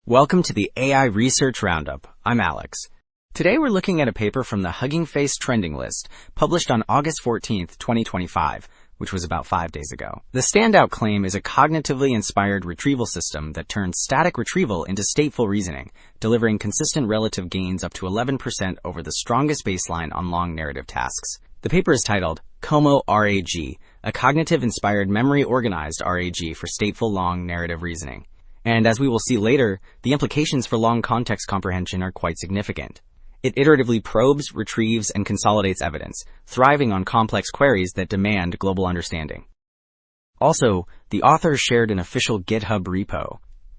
Welcome to the AI Research Roundup. I'm Alex. Today we're looking at a paper from the Hugging Face trending list, published on August 14th, 2025, which was about 5 days ago. The standout claim is a cognitively inspired retrieval system that turns static retrieval into stateful reasoning, delivering consistent relative gains up to 11% over the strongest baseline on long narrative tasks. The paper is titled ComoRAG, a cognitive-inspired memory-organized RAG for stateful long narrative reasoning. And as we will see later, the implications for long context comprehension are quite significant. It iteratively probes, retrieves, and consolidates evidence, thriving on complex queries that demand global understanding. Also, the authors shared an official GitHub repo.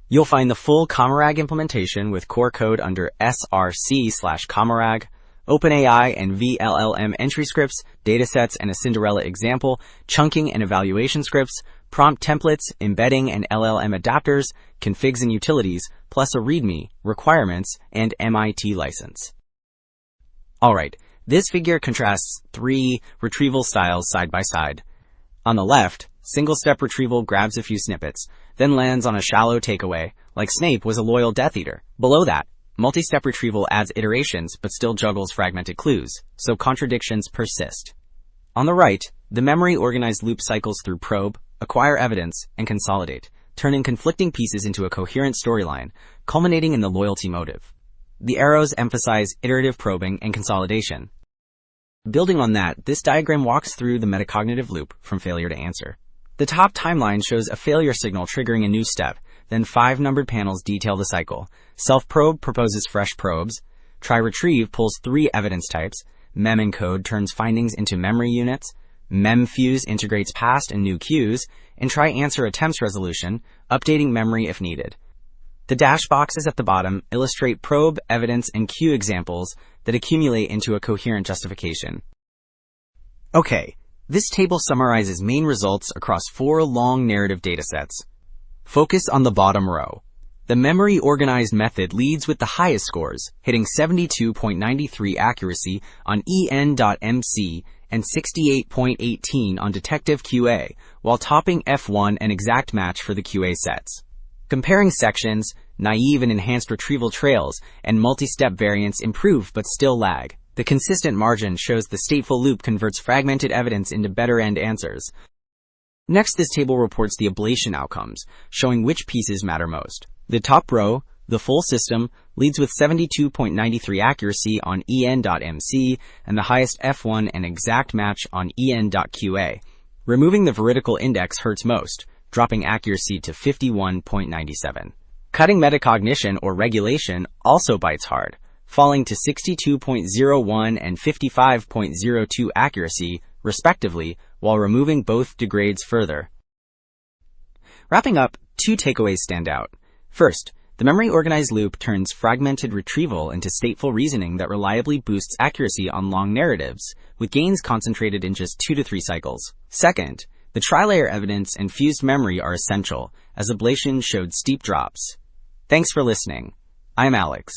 You'll find the full ComoRAG implementation with core code under src/ComoRAG, OpenAI and VLLM entry scripts, datasets and a Cinderella example, chunking and evaluation scripts, prompt templates, embedding and LLM adapters, configs and utilities, plus a README, requirements, and MIT license. Alright, this figure contrasts 3 retrieval styles side by side. On the left, single-step retrieval grabs a few snippets, then lands on a shallow takeaway, like Snape was a loyal Death Eater. Below that, multi-step retrieval adds iterations but still juggles fragmented clues, so contradictions persist. On the right, the memory-organized loop cycles through probe, acquire evidence, and consolidate, turning conflicting pieces into a coherent storyline, culminating in the loyalty motive. The arrows emphasize iterative probing and consolidation. Building on that, this diagram walks through the metacognitive loop from failure to answer. The top timeline shows a failure signal triggering a new step, then 5 numbered panels detail the cycle. Self-probe proposes fresh probes. Try-retrieve pulls 3 evidence types. Mem-encode turns findings into memory units. Mem-fuse integrates past and new cues. And try-answer attempts resolution, updating memory if needed. The dash boxes at the bottom illustrate probe, evidence, and cue examples that accumulate into a coherent justification. Okay, this table summarizes main results across 4 long narrative datasets. Focus on the bottom row. The memory-organized method leads with the highest scores, hitting 72.93 accuracy on en.mc and 68.18 on detective QA, while topping F1 and exact match for the QA sets. Comparing sections, naive and enhanced retrieval trails, and multi-step variants improve but still lag. The consistent margin shows the stateful loop converts fragmented evidence into better end answers. Next, this table reports the ablation outcomes, showing which pieces matter most. The top row, the full system, leads with 72.93 accuracy on en.mc and the highest F1 and exact match on en.qa. Removing the veridical index hurts most, dropping accuracy to 51.97. Cutting metacognition or regulation also bites hard, falling to 62.01 and 55.02 accuracy, respectively, while removing both degrades further. Wrapping up, 2 takeaways stand out. First, the memory-organized loop turns fragmented retrieval into stateful reasoning that reliably boosts accuracy on long narratives, with gains concentrated in just 2 to 3 cycles. Second, the tri-layer evidence and fused memory are essential, as ablation showed steep drops. Thanks for listening. I'm Alex.